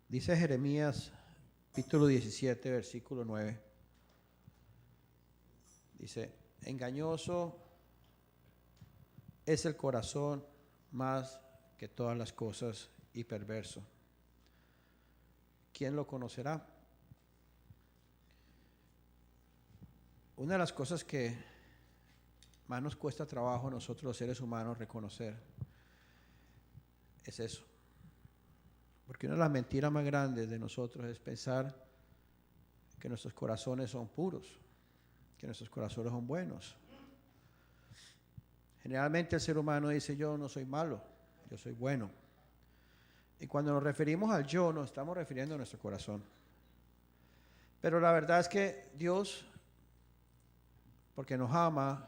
Dice Jeremías, capítulo 17, versículo 9. Dice, engañoso es el corazón más que todas las cosas y perverso. ¿Quién lo conocerá? Una de las cosas que más nos cuesta trabajo a nosotros los seres humanos reconocer es eso. Porque una de las mentiras más grandes de nosotros es pensar que nuestros corazones son puros, que nuestros corazones son buenos. Generalmente el ser humano dice, yo no soy malo, yo soy bueno. Y cuando nos referimos al yo, nos estamos refiriendo a nuestro corazón. Pero la verdad es que Dios, porque nos ama,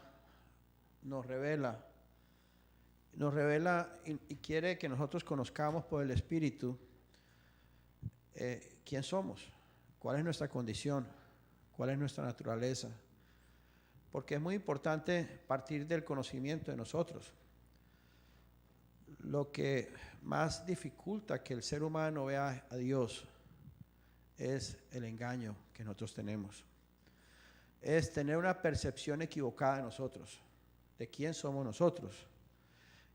nos revela y quiere que nosotros conozcamos por el Espíritu quién somos, cuál es nuestra condición, cuál es nuestra naturaleza. Porque es muy importante partir del conocimiento de nosotros. Lo que más dificulta que el ser humano vea a Dios es el engaño que nosotros tenemos. Es tener una percepción equivocada de nosotros, de quién somos nosotros.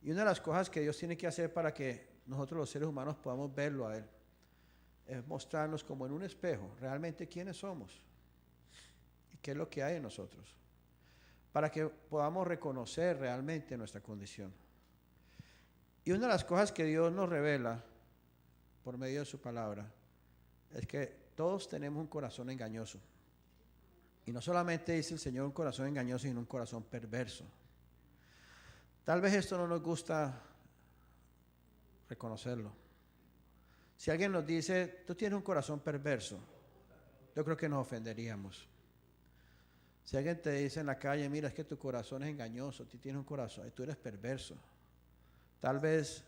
Y una de las cosas que Dios tiene que hacer para que nosotros los seres humanos podamos verlo a Él es mostrarnos como en un espejo realmente quiénes somos y qué es lo que hay en nosotros, para que podamos reconocer realmente nuestra condición. Y una de las cosas que Dios nos revela por medio de su palabra es que todos tenemos un corazón engañoso. Y no solamente dice el Señor un corazón engañoso, sino un corazón perverso. Tal vez esto no nos gusta reconocerlo. Si alguien nos dice, tú tienes un corazón perverso, yo creo que nos ofenderíamos. Si alguien te dice en la calle, mira, es que tu corazón es engañoso, tú tienes un corazón, tú eres perverso, tal vez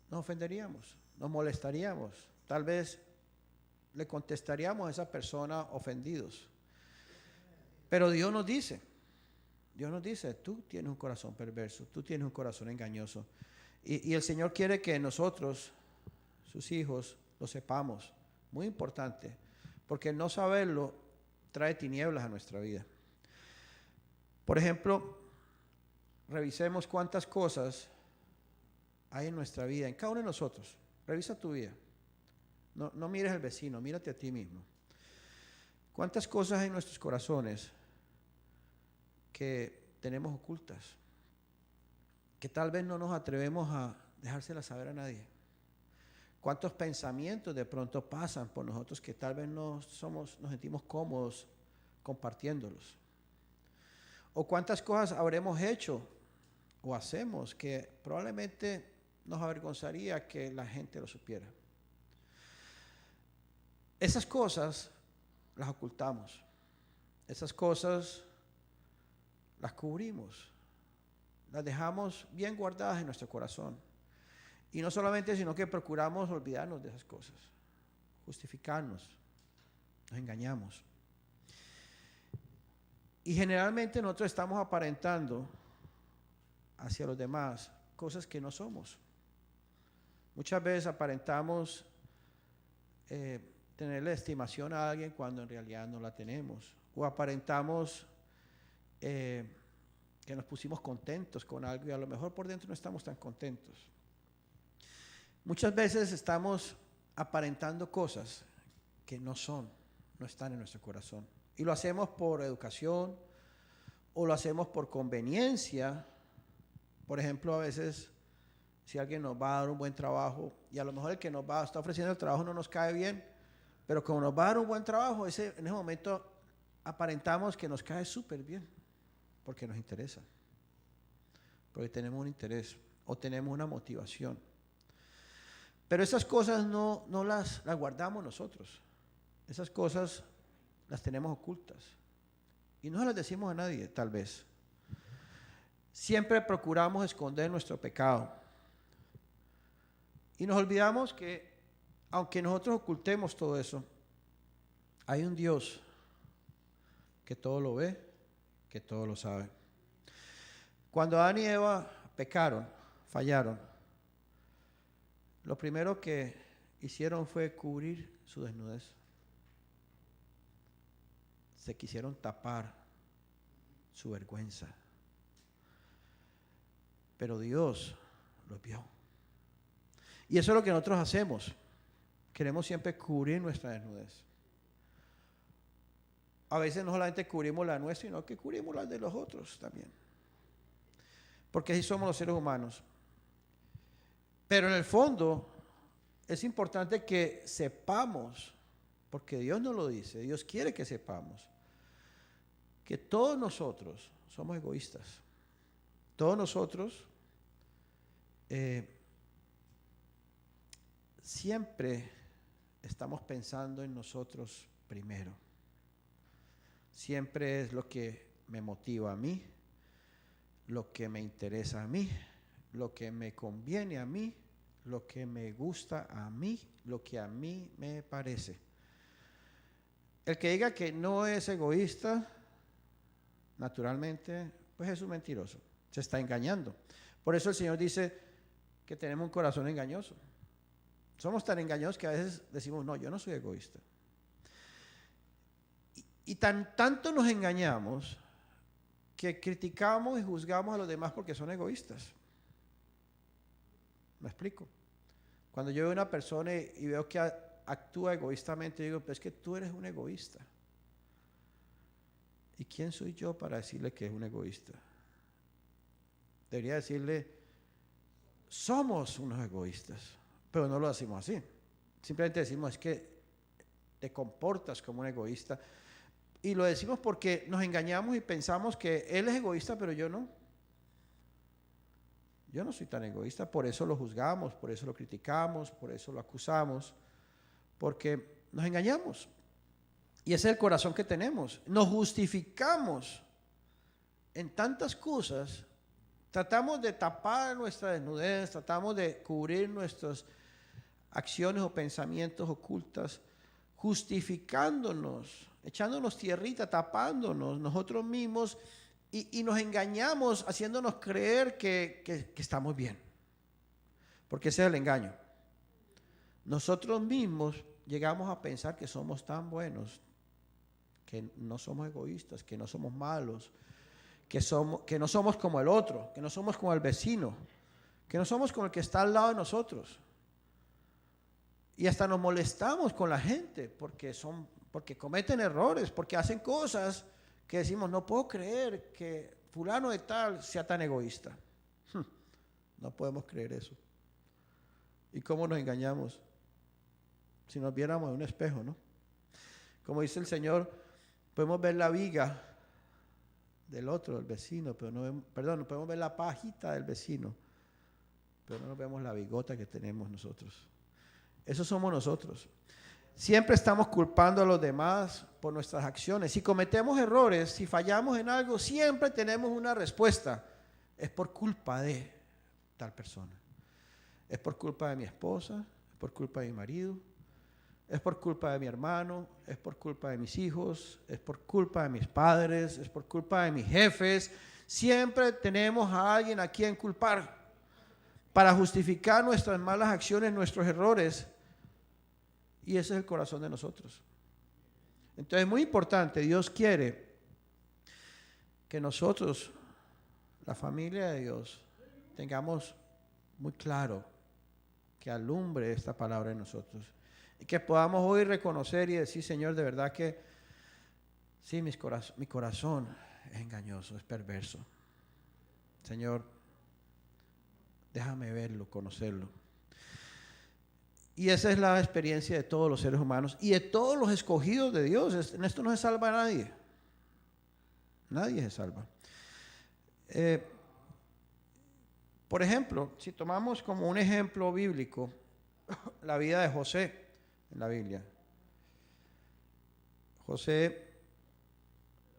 nos ofenderíamos, nos molestaríamos, tal vez le contestaríamos a esa persona ofendidos. Pero Dios nos dice, tú tienes un corazón perverso, tú tienes un corazón engañoso. Y el Señor quiere que nosotros, sus hijos, lo sepamos. Muy importante, porque no saberlo trae tinieblas a nuestra vida. Por ejemplo, revisemos cuántas cosas hay en nuestra vida, en cada uno de nosotros. Revisa tu vida. No mires al vecino, mírate a ti mismo. ¿Cuántas cosas hay en nuestros corazones que tenemos ocultas? Que tal vez no nos atrevemos a dejárselas saber a nadie. ¿Cuántos pensamientos de pronto pasan por nosotros que tal vez nos sentimos cómodos compartiéndolos? ¿O cuántas cosas habremos hecho o hacemos que probablemente nos avergonzaría que la gente lo supiera? Esas cosas las ocultamos. Esas cosas las cubrimos. Las dejamos bien guardadas en nuestro corazón. Y no solamente, sino que procuramos olvidarnos de esas cosas, justificarnos, nos engañamos. Y generalmente nosotros estamos aparentando hacia los demás cosas que no somos. Muchas veces aparentamos tenerle estimación a alguien cuando en realidad no la tenemos. O aparentamos que nos pusimos contentos con algo y a lo mejor por dentro no estamos tan contentos. Muchas veces estamos aparentando cosas que no están en nuestro corazón. Y lo hacemos por educación o lo hacemos por conveniencia. Por ejemplo, a veces si alguien nos va a dar un buen trabajo y a lo mejor el que nos está ofreciendo el trabajo no nos cae bien, pero como nos va a dar un buen trabajo, en ese momento aparentamos que nos cae súper bien porque nos interesa, porque tenemos un interés o tenemos una motivación. Pero esas cosas no las guardamos nosotros. Esas cosas las tenemos ocultas. Y no se las decimos a nadie, tal vez. Siempre procuramos esconder nuestro pecado. Y nos olvidamos que, aunque nosotros ocultemos todo eso, hay un Dios que todo lo ve, que todo lo sabe. Cuando Adán y Eva pecaron, fallaron, lo primero que hicieron fue cubrir su desnudez. Se quisieron tapar su vergüenza. Pero Dios lo vio. Y eso es lo que nosotros hacemos. Queremos siempre cubrir nuestra desnudez. A veces no solamente cubrimos la nuestra, sino que cubrimos la de los otros también. Porque así somos los seres humanos. Pero en el fondo es importante que sepamos, porque Dios nos lo dice, Dios quiere que sepamos, que todos nosotros somos egoístas. Todos nosotros siempre estamos pensando en nosotros primero. Siempre es lo que me motiva a mí, lo que me interesa a mí, lo que me conviene a mí, lo que me gusta a mí, lo que a mí me parece. El que diga que no es egoísta, naturalmente, pues es un mentiroso. Se está engañando. Por eso el Señor dice que tenemos un corazón engañoso. Somos tan engañosos que a veces decimos, no, yo no soy egoísta. Y tanto nos engañamos que criticamos y juzgamos a los demás porque son egoístas. ¿Me explico? Cuando yo veo a una persona y veo que actúa egoístamente, digo, pues es que tú eres un egoísta. ¿Y quién soy yo para decirle que es un egoísta? Debería decirle, somos unos egoístas, pero no lo decimos así. Simplemente decimos, es que te comportas como un egoísta. Y lo decimos porque nos engañamos y pensamos que él es egoísta, pero yo no. Yo no soy tan egoísta, por eso lo juzgamos, por eso lo criticamos, por eso lo acusamos, porque nos engañamos. Y ese es el corazón que tenemos. Nos justificamos en tantas cosas, tratamos de tapar nuestra desnudez, tratamos de cubrir nuestras acciones o pensamientos ocultas, justificándonos, echándonos tierrita, tapándonos nosotros mismos y nos engañamos haciéndonos creer que estamos bien. Porque ese es el engaño. Nosotros mismos llegamos a pensar que somos tan buenos, que no somos egoístas, que no somos malos, que no somos como el otro, que no somos como el vecino, que no somos como el que está al lado de nosotros. Y hasta nos molestamos con la gente porque cometen errores, porque hacen cosas que decimos, no puedo creer que fulano de tal sea tan egoísta. No podemos creer eso. ¿Y cómo nos engañamos? Si nos viéramos en un espejo, ¿no? Como dice el Señor, podemos ver la viga del otro, del vecino, pero no podemos ver la pajita del vecino, pero no vemos la bigota que tenemos nosotros. Eso somos nosotros. Siempre estamos culpando a los demás por nuestras acciones. Si cometemos errores, si fallamos en algo, siempre tenemos una respuesta. Es por culpa de tal persona. Es por culpa de mi esposa, es por culpa de mi marido, es por culpa de mi hermano, es por culpa de mis hijos, es por culpa de mis padres, es por culpa de mis jefes. Siempre tenemos a alguien a quien culpar para justificar nuestras malas acciones, nuestros errores. Y ese es el corazón de nosotros. Entonces es muy importante, Dios quiere que nosotros, la familia de Dios, tengamos muy claro que alumbre esta palabra en nosotros. Y que podamos hoy reconocer y decir, Señor, de verdad que sí, mi corazón es engañoso, es perverso. Señor, déjame verlo, conocerlo. Y esa es la experiencia de todos los seres humanos y de todos los escogidos de Dios. En esto no se salva a nadie. Nadie se salva. Por ejemplo, si tomamos como un ejemplo bíblico la vida de José en la Biblia. José,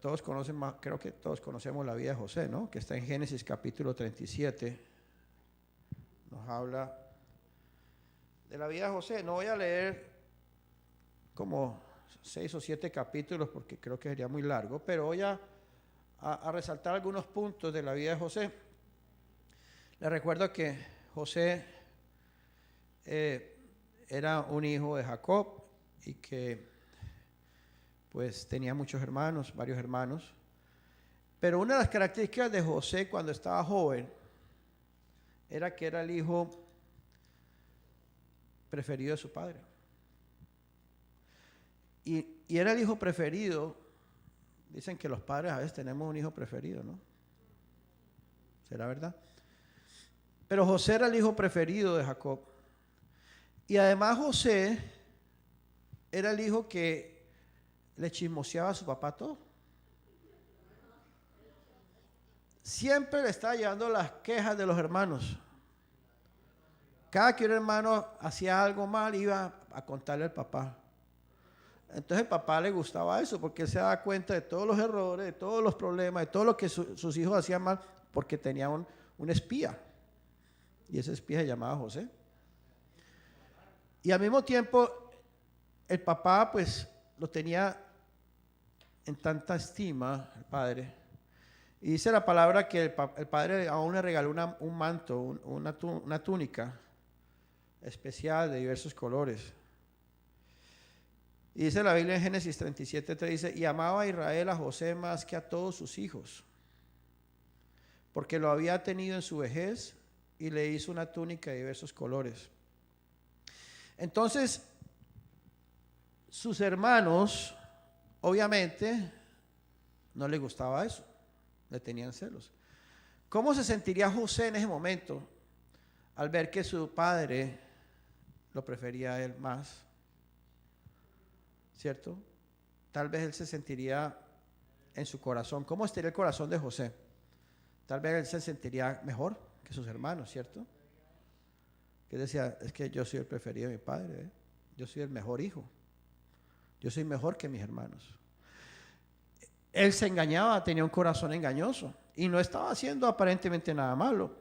todos conocen, creo que todos conocemos la vida de José, ¿no? Que está en Génesis capítulo 37. Nos habla de la vida de José. No voy a leer como 6 o 7 capítulos porque creo que sería muy largo, pero voy a resaltar algunos puntos de la vida de José. Les recuerdo que José era un hijo de Jacob y que pues tenía muchos hermanos, varios hermanos. Pero una de las características de José cuando estaba joven era que era el hijo preferido de su padre. Y era el hijo preferido. Dicen que los padres a veces tenemos un hijo preferido, ¿no? ¿Será verdad? Pero José era el hijo preferido de Jacob. Y además José era el hijo que le chismoseaba a su papá todo. Siempre le estaba llevando las quejas de los hermanos. Cada que un hermano hacía algo mal, iba a contarle al papá. Entonces el papá le gustaba eso, porque él se daba cuenta de todos los errores, de todos los problemas, de todo lo que sus hijos hacían mal, porque tenía un espía. Y ese espía se llamaba José. Y al mismo tiempo, el papá pues lo tenía en tanta estima, el padre. Y dice la palabra que el padre aún le regaló un manto, una túnica especial de diversos colores. Y dice la Biblia en Génesis 37:3, dice, y amaba a Israel a José más que a todos sus hijos, porque lo había tenido en su vejez y le hizo una túnica de diversos colores. Entonces, sus hermanos, obviamente, no les gustaba eso, le tenían celos. ¿Cómo se sentiría José en ese momento al ver que su padre lo prefería a él más? ¿Cierto? Tal vez él se sentiría en su corazón. ¿Cómo estaría el corazón de José? Tal vez él se sentiría mejor que sus hermanos, ¿cierto? Que decía, es que yo soy el preferido de mi padre, ¿eh? Yo soy el mejor hijo. Yo soy mejor que mis hermanos. Él se engañaba, tenía un corazón engañoso y no estaba haciendo aparentemente nada malo.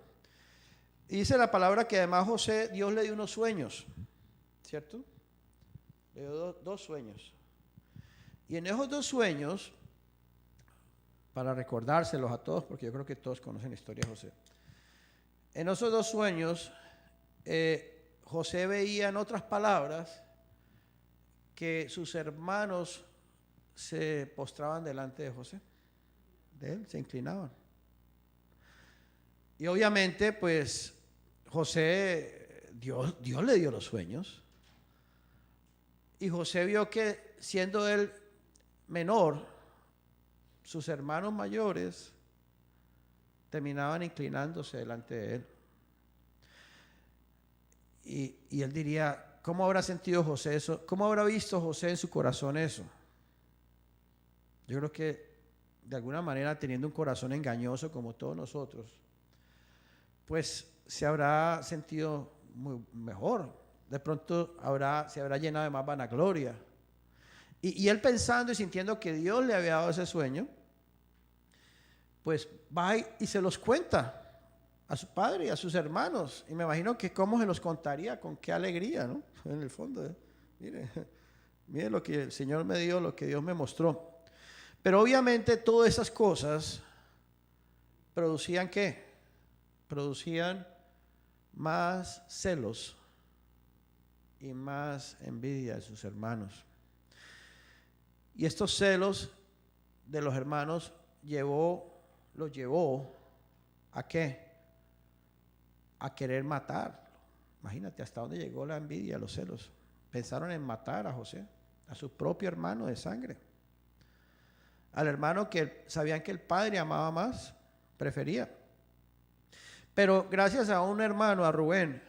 Y dice la palabra que además José, Dios le dio unos sueños, ¿cierto? Le dio dos sueños. Y en esos dos sueños, para recordárselos a todos, porque yo creo que todos conocen la historia de José. En esos dos sueños, José veía, en otras palabras, que sus hermanos se postraban delante de José, de él, se inclinaban. Y obviamente, pues, José, Dios le dio los sueños. Y José vio que siendo él menor, sus hermanos mayores terminaban inclinándose delante de él. Y él diría, ¿cómo habrá sentido José eso? ¿Cómo habrá visto José en su corazón eso? Yo creo que de alguna manera, teniendo un corazón engañoso como todos nosotros, pues se habrá sentido muy mejor. De pronto se habrá llenado de más vanagloria. Y él pensando y sintiendo que Dios le había dado ese sueño, pues va y se los cuenta a su padre y a sus hermanos. Y me imagino que cómo se los contaría, con qué alegría, ¿no? En el fondo, mire lo que el Señor me dio, lo que Dios me mostró. Pero obviamente todas esas cosas producían ¿qué? Producían más celos y más envidia de sus hermanos. Y estos celos de los hermanos los llevó ¿a qué? A querer matarlo. Imagínate hasta dónde llegó la envidia, los celos. Pensaron en matar a José, a su propio hermano de sangre. Al hermano que sabían que el padre amaba más, prefería. Pero gracias a un hermano, a Rubén,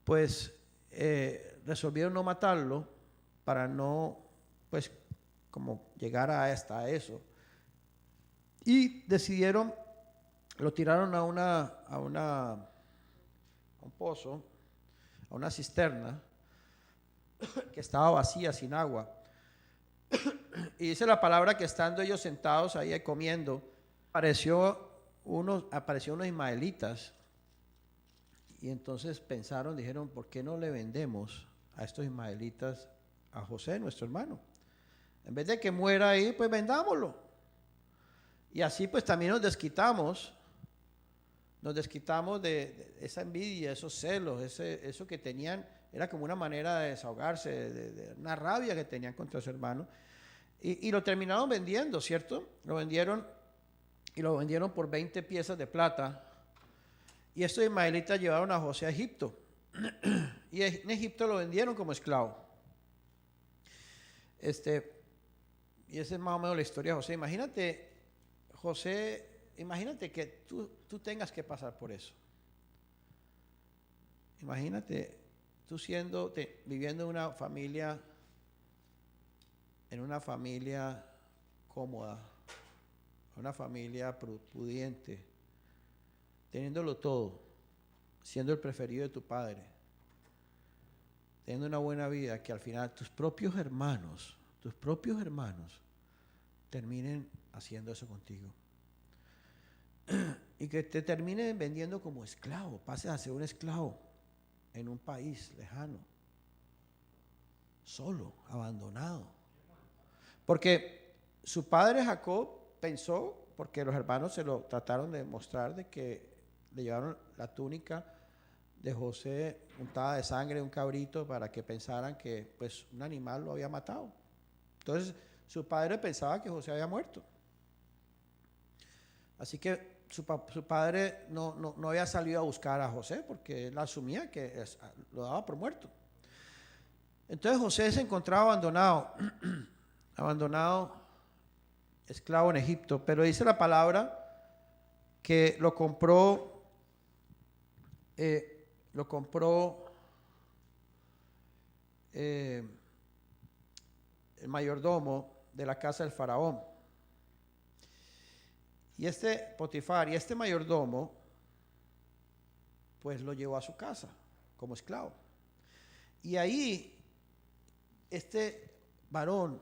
pues resolvieron no matarlo para no, pues, como llegar hasta eso. Y decidieron, lo tiraron a un pozo, a una cisterna que estaba vacía, sin agua. Y dice la palabra que estando ellos sentados ahí comiendo, apareció unos ismaelitas. Y entonces dijeron, ¿por qué no le vendemos a estos ismaelitas a José, nuestro hermano? En vez de que muera ahí, pues vendámoslo. Y así pues también nos desquitamos de esa envidia, esos celos, eso que tenían era como una manera de desahogarse, de una rabia que tenían contra su hermano. Y lo terminaron vendiendo, ¿cierto? Lo vendieron por 20 piezas de plata. Y estos ismaelitas llevaron a José a Egipto. Y en Egipto lo vendieron como esclavo. Y esa es más o menos la historia de José. Imagínate que tú tengas que pasar por eso. Imagínate tú viviendo en una familia cómoda, una familia pudiente, teniéndolo todo, siendo el preferido de tu padre, teniendo una buena vida, que al final tus propios hermanos terminen haciendo eso contigo. Y que te terminen vendiendo como esclavo, pases a ser un esclavo en un país lejano, solo, abandonado. Porque su padre Jacob pensó, porque los hermanos se lo trataron de mostrar, de que le llevaron la túnica de José untada de sangre de un cabrito para que pensaran que pues un animal lo había matado. Entonces su padre pensaba que José había muerto. Así que su padre no había salido a buscar a José porque él asumía que lo daba por muerto. Entonces José se encontraba abandonado, esclavo en Egipto, pero dice la palabra que lo compró el mayordomo de la casa del faraón. Y Potifar y este mayordomo pues lo llevó a su casa como esclavo. Y ahí este varón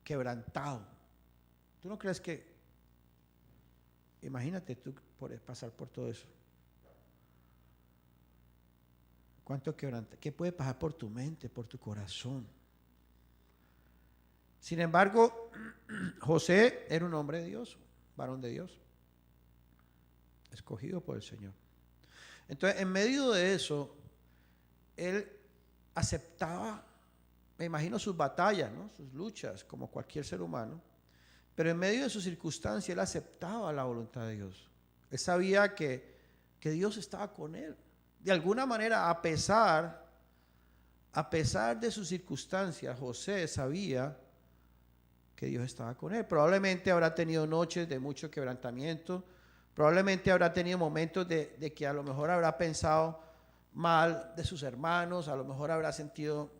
quebrantado, ¿tú no crees que, imagínate tú puedes pasar por todo eso? ¿Cuánto quebrantado? ¿Qué puede pasar por tu mente, por tu corazón? Sin embargo, José era un hombre de Dios, varón de Dios, escogido por el Señor. Entonces, en medio de eso, él aceptaba, me imagino, sus batallas, ¿no? Sus luchas, como cualquier ser humano, pero en medio de sus circunstancias, él aceptaba la voluntad de Dios. Él sabía que Dios estaba con él. De alguna manera, a pesar de sus circunstancias, José sabía que Dios estaba con él. Probablemente habrá tenido noches de mucho quebrantamiento, probablemente habrá tenido momentos de que a lo mejor habrá pensado mal de sus hermanos, a lo mejor habrá sentido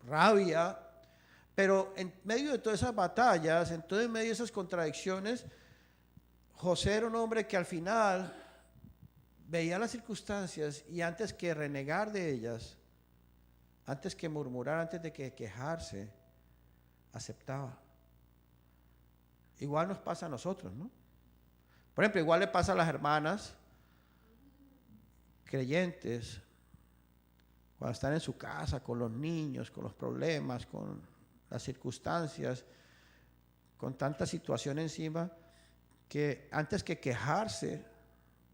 rabia, pero en medio de todas esas batallas, en medio de esas contradicciones, José era un hombre que al final veía las circunstancias y antes que renegar de ellas, antes que murmurar, antes de que quejarse, aceptaba. Igual nos pasa a nosotros, ¿no? Por ejemplo, igual le pasa a las hermanas creyentes cuando están en su casa con los niños, con los problemas, con las circunstancias, con tanta situación encima, que antes que quejarse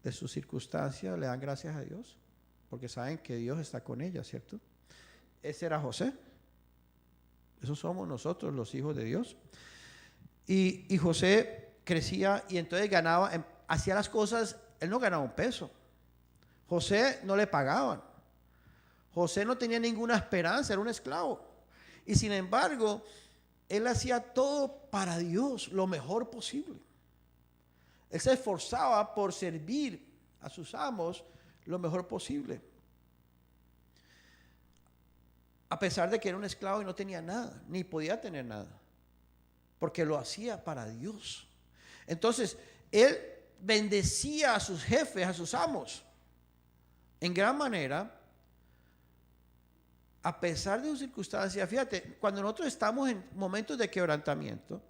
de sus circunstancias le dan gracias a Dios, porque saben que Dios está con ellas, ¿cierto? Ese era José. Esos somos nosotros, los hijos de Dios. Y José crecía y entonces ganaba, hacía las cosas, él no ganaba un peso. José no le pagaban. José no tenía ninguna esperanza, era un esclavo. Y sin embargo, él hacía todo para Dios, lo mejor posible. Él se esforzaba por servir a sus amos lo mejor posible. A pesar de que era un esclavo y no tenía nada, ni podía tener nada, porque lo hacía para Dios. Entonces, él bendecía a sus jefes, a sus amos, en gran manera, a pesar de sus circunstancias. Fíjate, cuando nosotros estamos en momentos de quebrantamiento,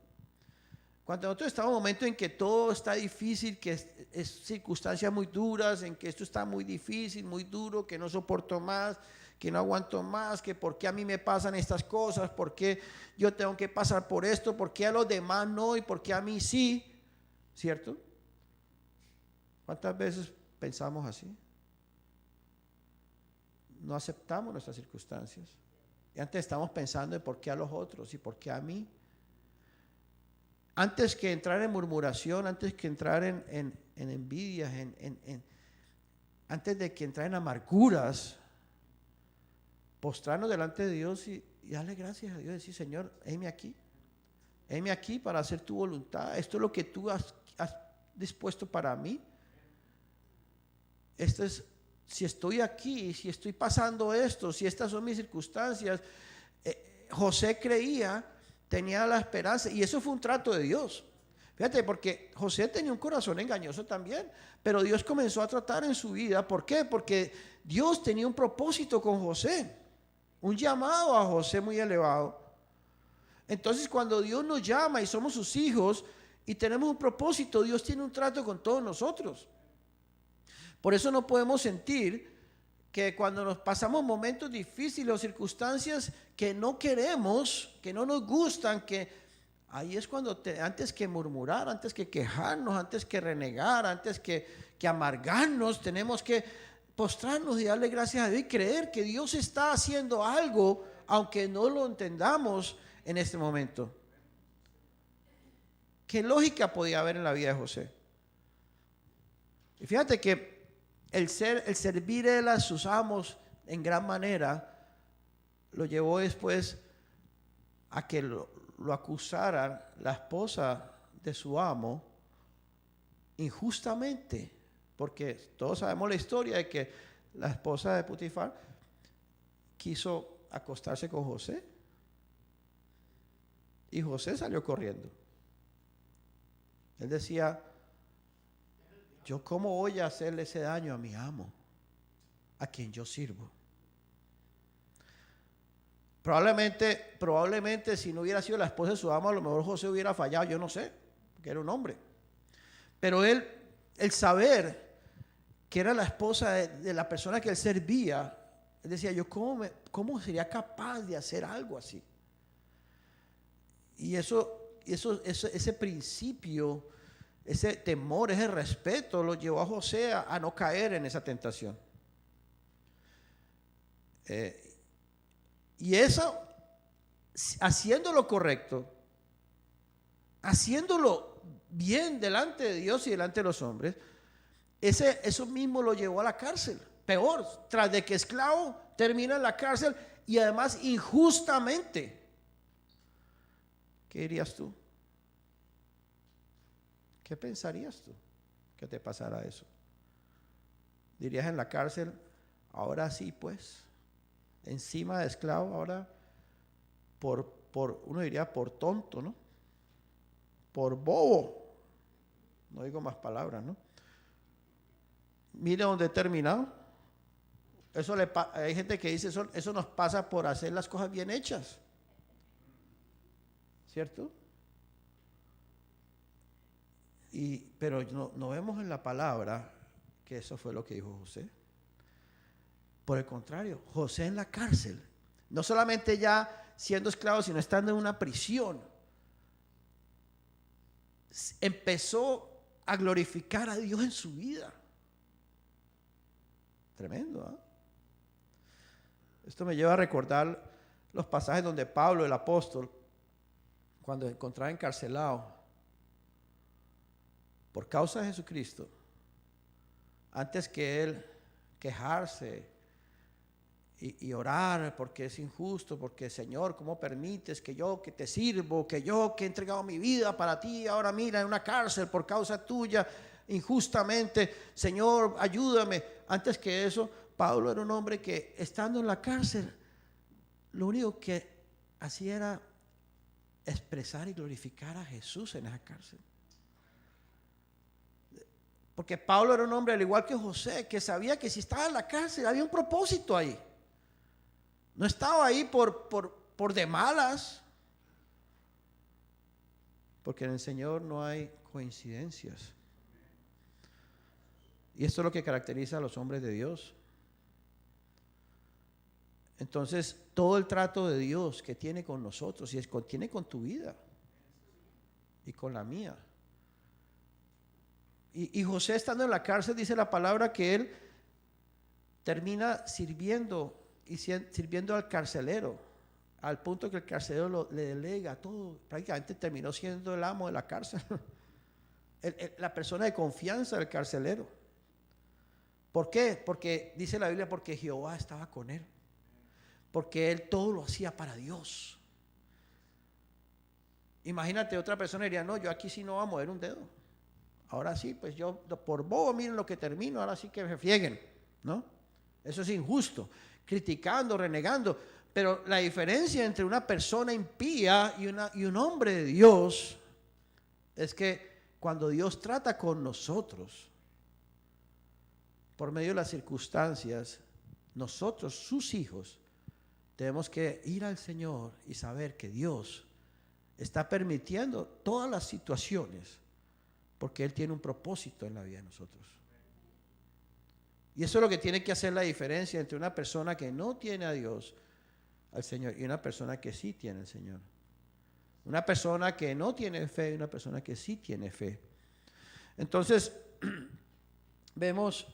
cuando nosotros estamos en momentos en que todo está difícil, que es circunstancias muy duras, en que esto está muy difícil, muy duro, que no soporto más, que no aguanto más, que por qué a mí me pasan estas cosas, por qué yo tengo que pasar por esto, por qué a los demás no y por qué a mí sí, ¿cierto? ¿Cuántas veces pensamos así? no aceptamos nuestras circunstancias. Y antes estamos pensando en por qué a los otros y por qué a mí. Antes que entrar en murmuración, antes que entrar en envidias, antes de que entrar en amarguras, postrarnos delante de Dios y darle gracias a Dios y decir, Señor, heme aquí para hacer tu voluntad. Esto es lo que tú has dispuesto para mí. Esto es, si estoy aquí, si estoy pasando esto, si estas son mis circunstancias. José creía, tenía la esperanza, y eso fue un trato de Dios. Fíjate, porque José tenía un corazón engañoso también, pero Dios comenzó a tratar en su vida. ¿Por qué? Porque Dios tenía un propósito con José, un llamado a José muy elevado. Entonces, cuando Dios nos llama y somos sus hijos y tenemos un propósito, Dios tiene un trato con todos nosotros. Por eso no podemos sentir que cuando nos pasamos momentos difíciles o circunstancias que no queremos, que no nos gustan, que ahí es cuando antes que murmurar, antes que quejarnos, antes que renegar, antes que amargarnos, tenemos que postrarnos y darle gracias a Dios y creer que Dios está haciendo algo, aunque no lo entendamos en este momento. ¿Qué lógica podía haber en la vida de José? Y fíjate que el servir él a sus amos en gran manera lo llevó después a que lo acusaran la esposa de su amo injustamente, porque todos sabemos la historia de que la esposa de Potifar quiso acostarse con José y José salió corriendo. Él decía, ¿yo cómo voy a hacerle ese daño a mi amo, a quien yo sirvo? Probablemente si no hubiera sido la esposa de su amo, a lo mejor José hubiera fallado, yo no sé, porque era un hombre. Pero el saber que era la esposa de la persona que él servía, él decía, yo cómo sería capaz de hacer algo así. Y ese principio, ese temor, ese respeto lo llevó a José a no caer en esa tentación. Y eso, haciendo lo correcto, haciéndolo bien delante de Dios y delante de los hombres, eso mismo lo llevó a la cárcel. Peor, tras de que esclavo termina en la cárcel y además injustamente. ¿Qué dirías tú? ¿Qué pensarías tú que te pasara eso? ¿Dirías en la cárcel, ahora sí pues, encima de esclavo, ahora uno diría por tonto, ¿no? Por bobo, no digo más palabras, ¿no? Mire dónde he terminado. Hay gente que dice, eso nos pasa por hacer las cosas bien hechas, ¿cierto? Pero no vemos en la palabra que eso fue lo que dijo José. Por el contrario, José en la cárcel, no solamente ya siendo esclavo, sino estando en una prisión, empezó a glorificar a Dios en su vida. Tremendo, ¿eh? Esto me lleva a recordar los pasajes donde Pablo, el apóstol, cuando se encontraba encarcelado por causa de Jesucristo, antes que él quejarse y orar porque es injusto, porque Señor, ¿cómo permites que yo que te sirvo, que yo que he entregado mi vida para ti, ahora mira en una cárcel por causa tuya, injustamente, Señor, ayúdame? Antes que eso, Pablo era un hombre que estando en la cárcel, lo único que hacía era expresar y glorificar a Jesús en esa cárcel. Porque Pablo era un hombre al igual que José, que sabía que si estaba en la cárcel había un propósito ahí. No estaba ahí por de malas, porque en el Señor no hay coincidencias. Y esto es lo que caracteriza a los hombres de Dios. Entonces, todo el trato de Dios que tiene con nosotros, y tiene con tu vida y con la mía. Y José, estando en la cárcel, dice la palabra que él termina sirviendo y sirviendo al carcelero, al punto que el carcelero le delega todo. Prácticamente terminó siendo el amo de la cárcel, la persona de confianza del carcelero. ¿Por qué? Porque dice la Biblia, porque Jehová estaba con él, porque él todo lo hacía para Dios. Imagínate, otra persona diría, no, yo aquí sí no voy a mover un dedo. Ahora sí, pues yo por bobo, miren lo que termino, ahora sí que me frieguen, ¿no? Eso es injusto, criticando, renegando. Pero la diferencia entre una persona impía y un hombre de Dios es que cuando Dios trata con nosotros, por medio de las circunstancias, nosotros, sus hijos, tenemos que ir al Señor y saber que Dios está permitiendo todas las situaciones porque Él tiene un propósito en la vida de nosotros. Y eso es lo que tiene que hacer la diferencia entre una persona que no tiene a Dios, al Señor, y una persona que sí tiene al Señor. Una persona que no tiene fe y una persona que sí tiene fe. Entonces, vemos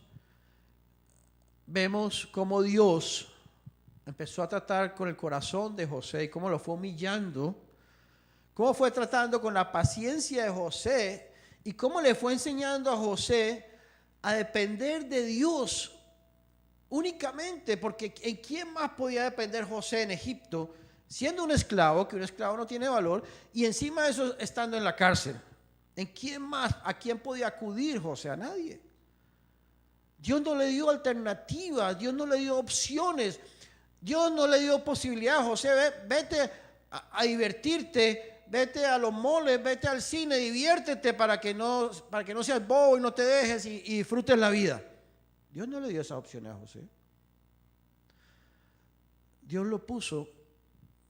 cómo Dios empezó a tratar con el corazón de José y cómo lo fue humillando, cómo fue tratando con la paciencia de José y cómo le fue enseñando a José a depender de Dios únicamente, porque ¿en quién más podía depender José en Egipto, siendo un esclavo, que un esclavo no tiene valor, y encima de eso estando en la cárcel? ¿En quién más? ¿A quién podía acudir José? A nadie. Dios no le dio alternativas, Dios no le dio opciones, Dios no le dio posibilidad. José, vete a divertirte, vete a los moles, vete al cine, diviértete para que no seas bobo y no te dejes y disfrutes la vida. Dios no le dio esas opciones a José. Dios lo puso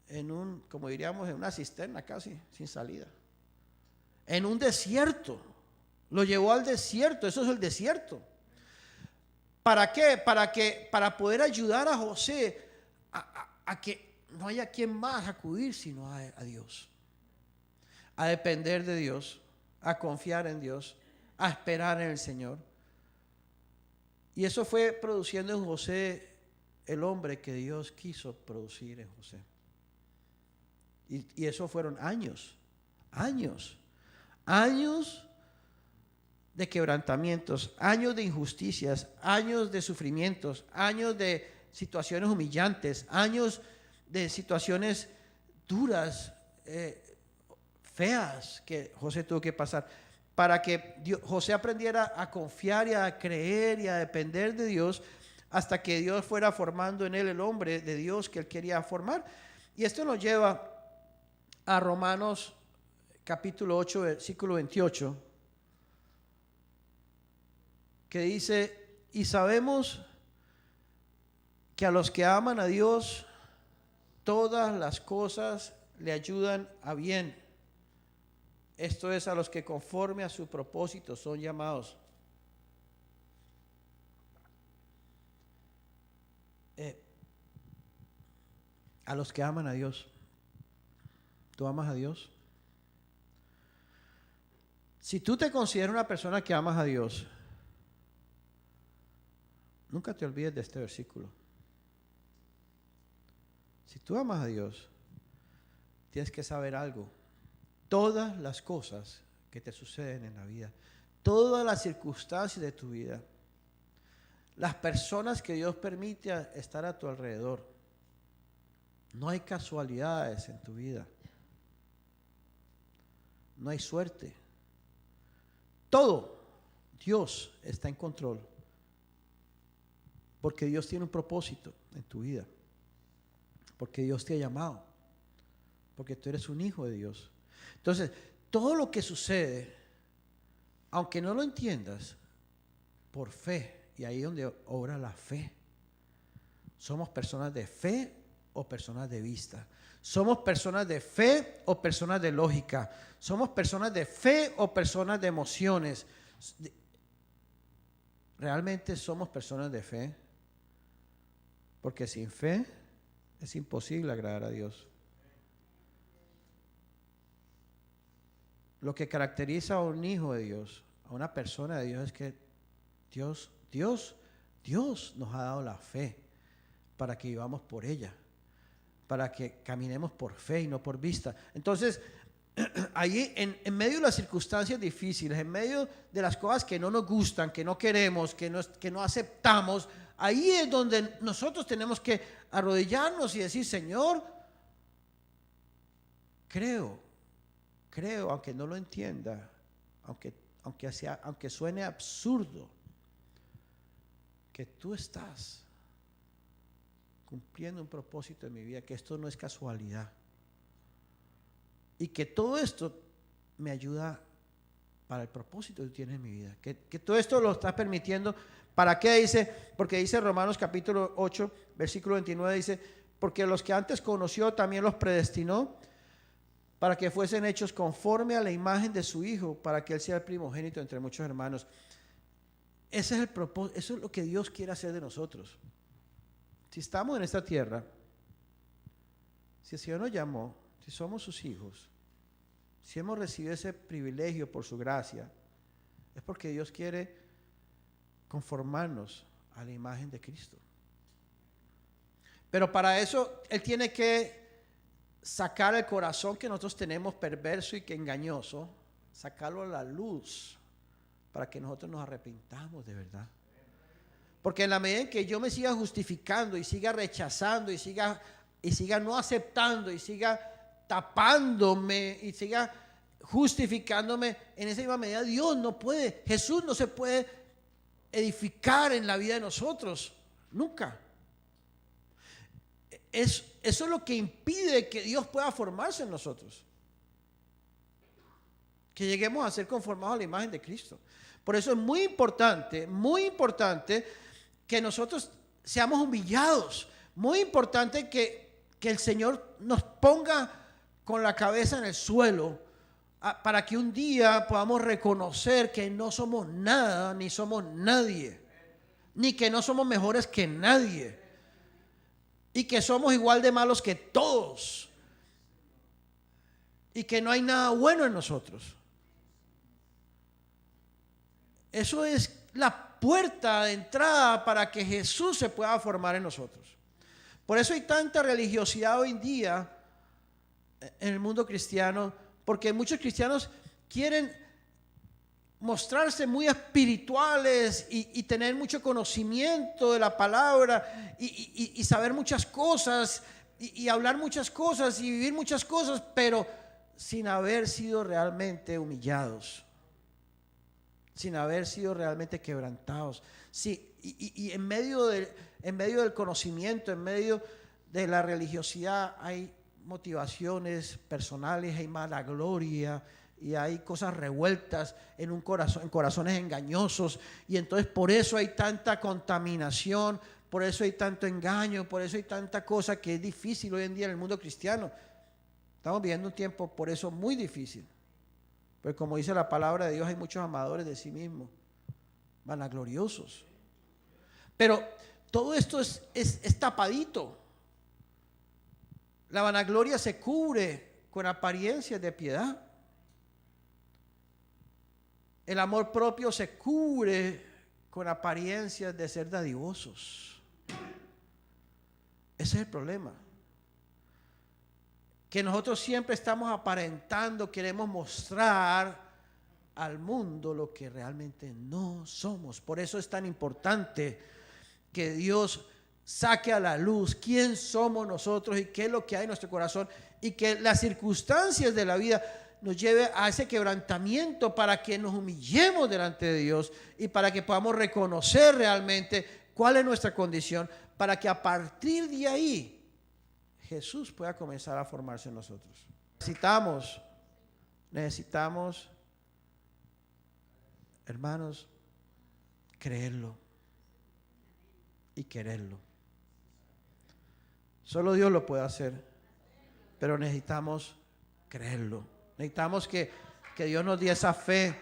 en como diríamos, en una cisterna casi, sin salida. En un desierto. Lo llevó al desierto, eso es el desierto. ¿Para qué? Para poder ayudar a José a que no haya quien más acudir sino a Dios. A depender de Dios, a confiar en Dios, a esperar en el Señor. Y eso fue produciendo en José el hombre que Dios quiso producir en José. Y eso fueron años de quebrantamientos, años de injusticias, años de sufrimientos, años de situaciones humillantes, años de situaciones duras, feas que José tuvo que pasar para que José aprendiera a confiar y a creer y a depender de Dios hasta que Dios fuera formando en él el hombre de Dios que él quería formar. Y esto nos lleva a Romanos capítulo 8, versículo 28, que dice, y sabemos que a los que aman a Dios, todas las cosas le ayudan a bien. Esto es, a los que conforme a su propósito son llamados. A los que aman a Dios. ¿Tú amas a Dios? Si tú te consideras una persona que amas a Dios, nunca te olvides de este versículo. Si tú amas a Dios, tienes que saber algo. Todas las cosas que te suceden en la vida, todas las circunstancias de tu vida, las personas que Dios permite estar a tu alrededor, no hay casualidades en tu vida, no hay suerte. Todo, Dios está en control, porque Dios tiene un propósito en tu vida, porque Dios te ha llamado, porque tú eres un hijo de Dios. Entonces, todo lo que sucede, aunque no lo entiendas, por fe, y ahí es donde obra la fe. Somos personas de fe o personas de vista. Somos personas de fe o personas de lógica. Somos personas de fe o personas de emociones. Realmente somos personas de fe, porque sin fe es imposible agradar a Dios. Lo que caracteriza a un hijo de Dios, a una persona de Dios, es que Dios Dios nos ha dado la fe para que vivamos por ella, para que caminemos por fe y no por vista. Entonces, ahí en medio de las circunstancias difíciles, en medio de las cosas que no nos gustan, que no queremos, que no aceptamos, ahí es donde nosotros tenemos que arrodillarnos y decir: Señor, creo, aunque no lo entienda, aunque suene absurdo, que tú estás cumpliendo un propósito en mi vida, que esto no es casualidad, y que todo esto me ayuda para el propósito que tú tienes en mi vida, que todo esto lo estás permitiendo. ¿Para qué? Dice, porque dice Romanos capítulo 8, versículo 29, dice: porque los que antes conoció también los predestinó para que fuesen hechos conforme a la imagen de su Hijo, para que Él sea el primogénito entre muchos hermanos. Ese es el propósito, eso es lo que Dios quiere hacer de nosotros. Si estamos en esta tierra, si el Señor nos llamó, si somos sus hijos, si hemos recibido ese privilegio por su gracia, es porque Dios quiere conformarnos a la imagen de Cristo. Pero para eso Él tiene que sacar el corazón que nosotros tenemos perverso y que engañoso, sacarlo a la luz para que nosotros nos arrepintamos de verdad. Porque en la medida en que yo me siga justificando y siga rechazando y siga no aceptando y siga tapándome y siga justificándome, en esa misma medida Jesús no se puede edificar en la vida de nosotros, nunca. Eso es lo que impide que Dios pueda formarse en nosotros, que lleguemos a ser conformados a la imagen de Cristo. Por eso es muy importante que nosotros seamos humillados, muy importante que el Señor nos ponga con la cabeza en el suelo, para que un día podamos reconocer que no somos nada, ni somos nadie, ni que no somos mejores que nadie, y que somos igual de malos que todos, y que no hay nada bueno en nosotros. Eso es la puerta de entrada para que Jesús se pueda formar en nosotros. Por eso hay tanta religiosidad hoy en día en el mundo cristiano, porque muchos cristianos quieren mostrarse muy espirituales y tener mucho conocimiento de la palabra y saber muchas cosas y hablar muchas cosas y vivir muchas cosas, pero sin haber sido realmente humillados, sin haber sido realmente quebrantados. Sí, y en medio del conocimiento, en medio de la religiosidad, hay motivaciones personales, hay mala gloria y hay cosas revueltas en corazones engañosos, y entonces por eso hay tanta contaminación, por eso hay tanto engaño, por eso hay tanta cosa que es difícil hoy en día en el mundo cristiano. Estamos viviendo un tiempo por eso muy difícil, pues como dice la palabra de Dios, hay muchos amadores de sí mismos, vanagloriosos. Pero todo esto es tapadito. La vanagloria se cubre con apariencias de piedad. El amor propio se cubre con apariencias de ser dadivosos. Ese es el problema. Que nosotros siempre estamos aparentando, queremos mostrar al mundo lo que realmente no somos. Por eso es tan importante que Dios saque a la luz quién somos nosotros y qué es lo que hay en nuestro corazón, y que las circunstancias de la vida nos lleve a ese quebrantamiento para que nos humillemos delante de Dios y para que podamos reconocer realmente cuál es nuestra condición, para que a partir de ahí Jesús pueda comenzar a formarse en nosotros. Necesitamos, hermanos, creerlo y quererlo. Solo Dios lo puede hacer, pero necesitamos creerlo. Necesitamos que Dios nos dé esa fe,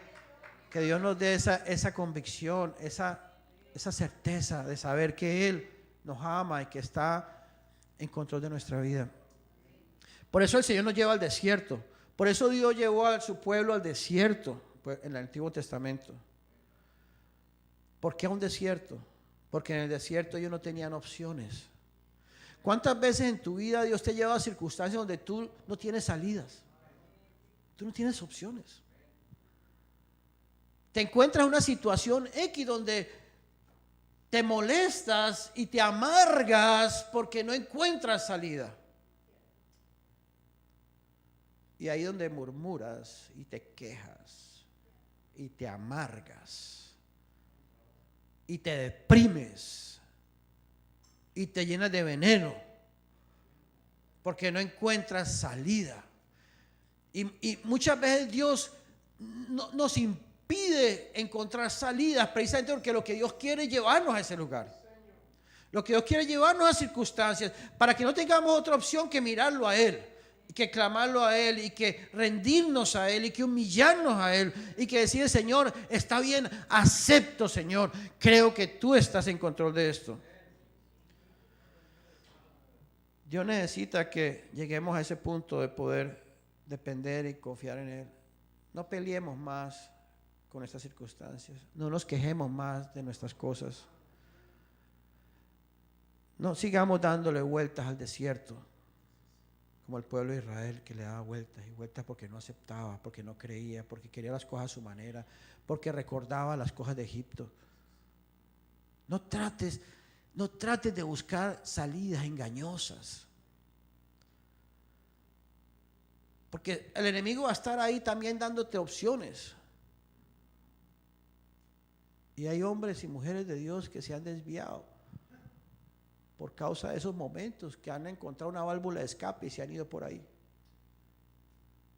que Dios nos dé esa convicción, esa certeza de saber que Él nos ama y que está en control de nuestra vida. Por eso el Señor nos lleva al desierto. Por eso Dios llevó a su pueblo al desierto en el Antiguo Testamento. ¿Por qué a un desierto? porque en el desierto ellos no tenían opciones. ¿Cuántas veces en tu vida Dios te lleva a circunstancias donde tú no tienes salidas? Tú no tienes opciones. Te encuentras en una situación X donde te molestas y te amargas porque no encuentras salida. Y ahí donde murmuras y te quejas y te amargas y te deprimes y te llenas de veneno porque no encuentras salida. Y muchas veces Dios nos impide encontrar salidas precisamente porque lo que Dios quiere es llevarnos a ese lugar. Lo que Dios quiere llevarnos a circunstancias para que no tengamos otra opción que mirarlo a Él, y que clamarlo a Él, y que rendirnos a Él, y que humillarnos a Él, y que decir: Señor, está bien, acepto, Señor, creo que tú estás en control de esto. Dios necesita que lleguemos a ese punto de poder depender y confiar en Él. No peleemos más con estas circunstancias, no nos quejemos más de nuestras cosas, no sigamos dándole vueltas al desierto como el pueblo de Israel, que le daba vueltas y vueltas porque no aceptaba, porque no creía, porque quería las cosas a su manera, porque recordaba las cosas de Egipto. No trates de buscar salidas engañosas, porque el enemigo va a estar ahí también dándote opciones. Y hay hombres y mujeres de Dios que se han desviado por causa de esos momentos, que han encontrado una válvula de escape y se han ido por ahí,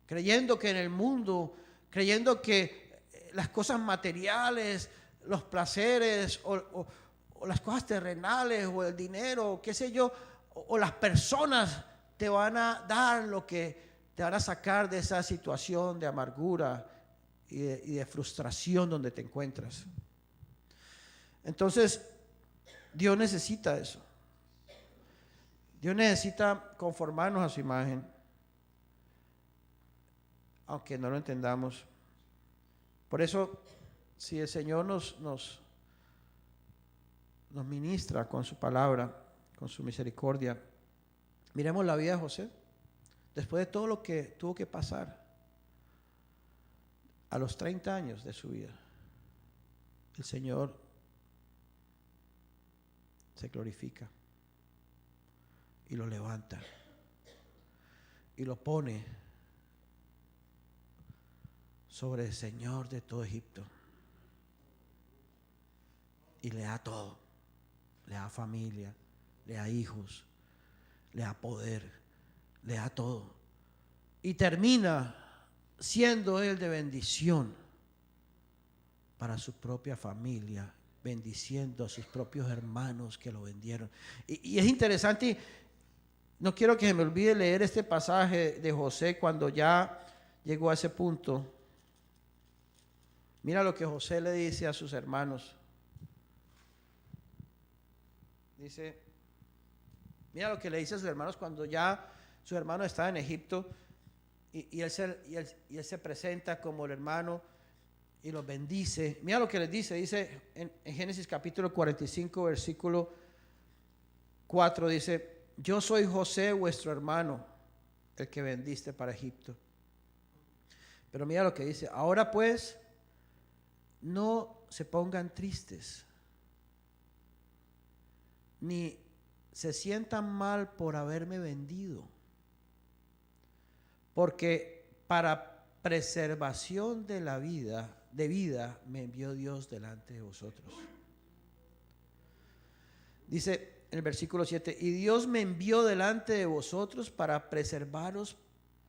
creyendo que en el mundo, creyendo que las cosas materiales, los placeres o las cosas terrenales o el dinero, qué sé yo, o las personas te van a dar lo que te van a sacar de esa situación de amargura y de frustración donde te encuentras. Entonces, Dios necesita eso. Dios necesita conformarnos a su imagen, aunque no lo entendamos. Por eso, si el Señor nos ministra con su palabra, con su misericordia, miremos la vida de José. Después de todo lo que tuvo que pasar, a los 30 años de su vida, el Señor se glorifica y lo levanta y lo pone sobre el Señor de todo Egipto y le da todo, le da familia, le da hijos, le da poder, le da todo, y termina siendo él de bendición para su propia familia, bendiciendo a sus propios hermanos que lo vendieron. Y es interesante, no quiero que se me olvide leer este pasaje de José cuando ya llegó a ese punto. Mira lo que José le dice a sus hermanos. Dice, mira lo que le dice a sus hermanos cuando ya sus hermanos estaban en Egipto y él se presenta como el hermano y los bendice. Mira lo que les dice en Génesis capítulo 45, versículo 4, dice: yo soy José, vuestro hermano, el que vendiste para Egipto. Pero mira lo que dice: ahora pues, no se pongan tristes, ni se sientan mal por haberme vendido, porque para preservación de la vida, me envió Dios delante de vosotros. Dice en el versículo 7: y Dios me envió delante de vosotros para preservaros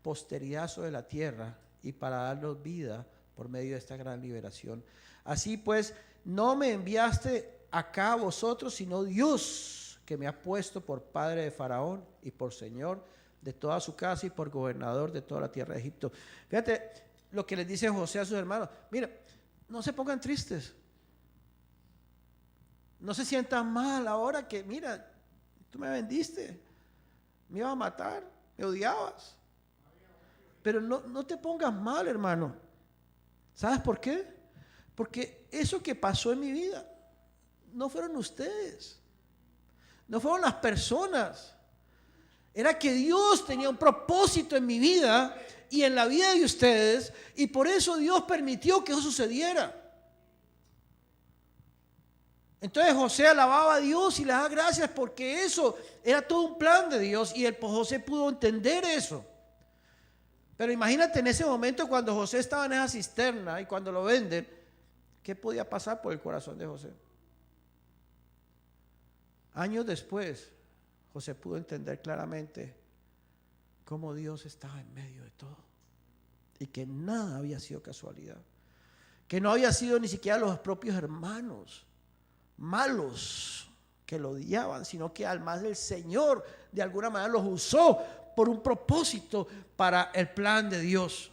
posteridad sobre la tierra y para daros vida por medio de esta gran liberación. Así pues, no me enviaste acá a vosotros, sino Dios, que me ha puesto por padre de Faraón y por señor de toda su casa y por gobernador de toda la tierra de Egipto. Fíjate lo que les dice José a sus hermanos: mira, no se pongan tristes, no se sientan mal ahora que, mira, tú me vendiste, me ibas a matar, me odiabas, pero no te pongas mal, hermano. ¿Sabes por qué? Porque eso que pasó en mi vida no fueron ustedes, no fueron las personas. Era que Dios tenía un propósito en mi vida y en la vida de ustedes, y por eso Dios permitió que eso sucediera. Entonces José alababa a Dios y le daba gracias porque eso era todo un plan de Dios, y José pudo entender eso. Pero imagínate en ese momento cuando José estaba en esa cisterna y cuando lo venden, ¿qué podía pasar por el corazón de José? Años después, José pudo entender claramente cómo Dios estaba en medio de todo y que nada había sido casualidad, que no había sido ni siquiera los propios hermanos malos que lo odiaban, sino que además el Señor de alguna manera los usó por un propósito para el plan de Dios,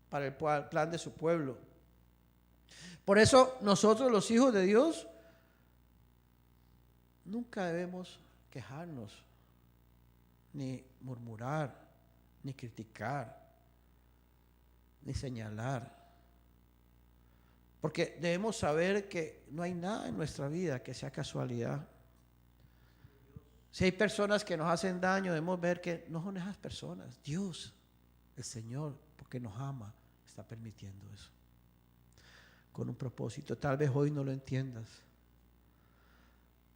para el plan de su pueblo. Por eso nosotros, los hijos de Dios, nunca debemos quejarnos, ni murmurar, ni criticar, ni señalar. Porque debemos saber que no hay nada en nuestra vida que sea casualidad. Si hay personas que nos hacen daño, debemos ver que no son esas personas. Dios, el Señor, porque nos ama, está permitiendo eso. Con un propósito. Tal vez hoy no lo entiendas.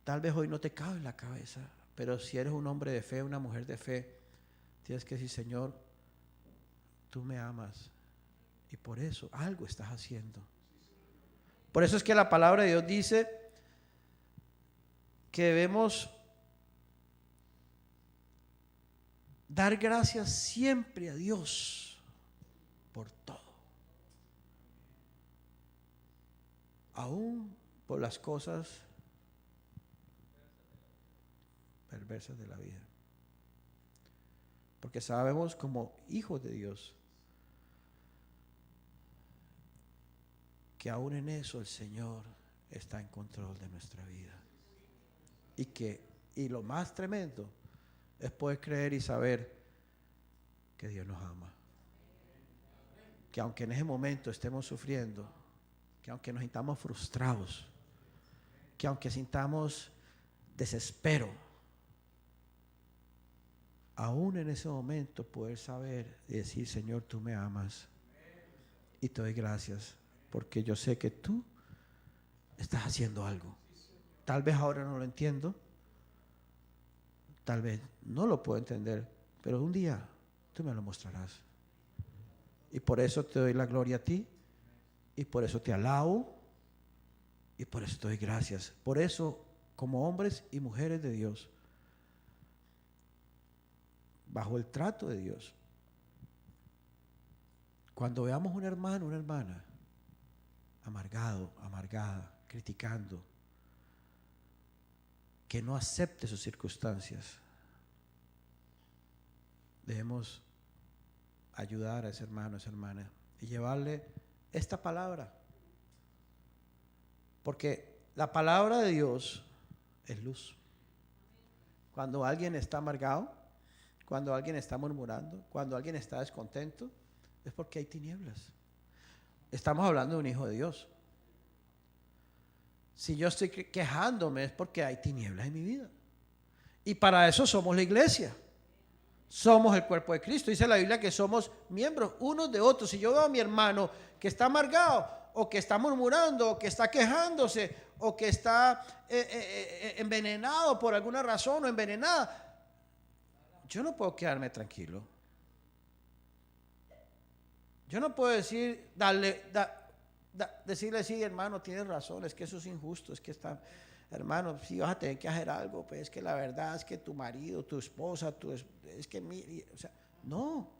Tal vez hoy no te cabe en la cabeza. Pero si eres un hombre de fe, una mujer de fe, tienes que decir: Señor, tú me amas. Y por eso algo estás haciendo. Por eso es que la palabra de Dios dice que debemos dar gracias siempre a Dios por todo, aún por las cosas perversas de la vida, porque sabemos como hijos de Dios que aún en eso el Señor está en control de nuestra vida, y lo más tremendo es poder creer y saber que Dios nos ama, que aunque en ese momento estemos sufriendo, que aunque nos sintamos frustrados, que aunque sintamos desespero, aún en ese momento poder saber y decir: Señor, tú me amas y te doy gracias, porque yo sé que tú estás haciendo algo. Tal vez ahora no lo entiendo, tal vez no lo puedo entender, pero un día tú me lo mostrarás. Y por eso te doy la gloria a ti, y por eso te alabo, y por eso te doy gracias. Por eso, como hombres y mujeres de Dios, bajo el trato de Dios, cuando veamos un hermano, una hermana amargado, amargada, criticando, que no acepte sus circunstancias, debemos ayudar a ese hermano, a esa hermana, y llevarle esta palabra, porque la palabra de Dios es luz. Cuando alguien está amargado, cuando alguien está murmurando, cuando alguien está descontento, es porque hay tinieblas. Estamos hablando de un hijo de Dios. Si yo estoy quejándome es porque hay tinieblas en mi vida. Y para eso somos la iglesia. Somos el cuerpo de Cristo. Dice la Biblia que somos miembros unos de otros. Si yo veo a mi hermano que está amargado, o que está murmurando, o que está quejándose, o que está envenenado por alguna razón o envenenada, yo no puedo quedarme tranquilo. Yo no puedo decir, decirle: sí, hermano, tienes razón, es que eso es injusto, es que está, hermano, sí vas a tener que hacer algo, pues es que la verdad es que tu marido, tu esposa, es que, o sea, no.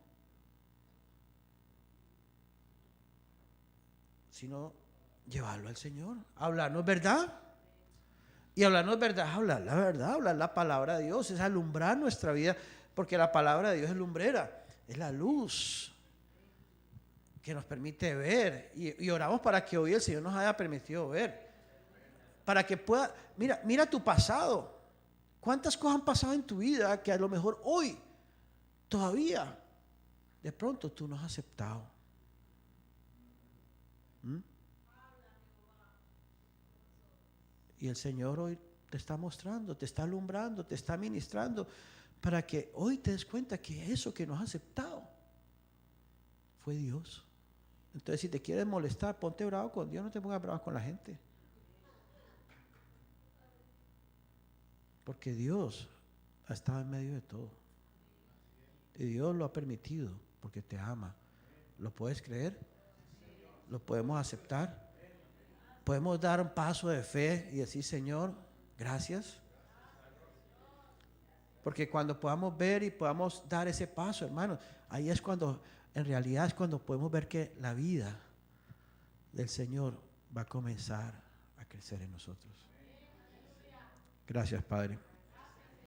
Sino llevarlo al Señor, hablarnos verdad. Y hablarnos verdad, hablar la verdad, hablar la palabra de Dios, es alumbrar nuestra vida, porque la palabra de Dios es lumbrera, es la luz que nos permite ver, y oramos para que hoy el Señor nos haya permitido ver, para que pueda, mira tu pasado, cuántas cosas han pasado en tu vida que a lo mejor hoy todavía de pronto tú no has aceptado. Y el Señor hoy te está mostrando, te está alumbrando, te está ministrando, para que hoy te des cuenta que eso que nos ha aceptado fue Dios. Entonces, si te quieres molestar, ponte bravo con Dios, no te pongas bravo con la gente. Porque Dios ha estado en medio de todo. Y Dios lo ha permitido porque te ama. ¿Lo puedes creer? ¿Lo podemos aceptar? ¿Podemos dar un paso de fe y decir, Señor, gracias? Porque cuando podamos ver y podamos dar ese paso, hermanos, ahí es cuando, en realidad es cuando podemos ver que la vida del Señor va a comenzar a crecer en nosotros. Gracias, Padre.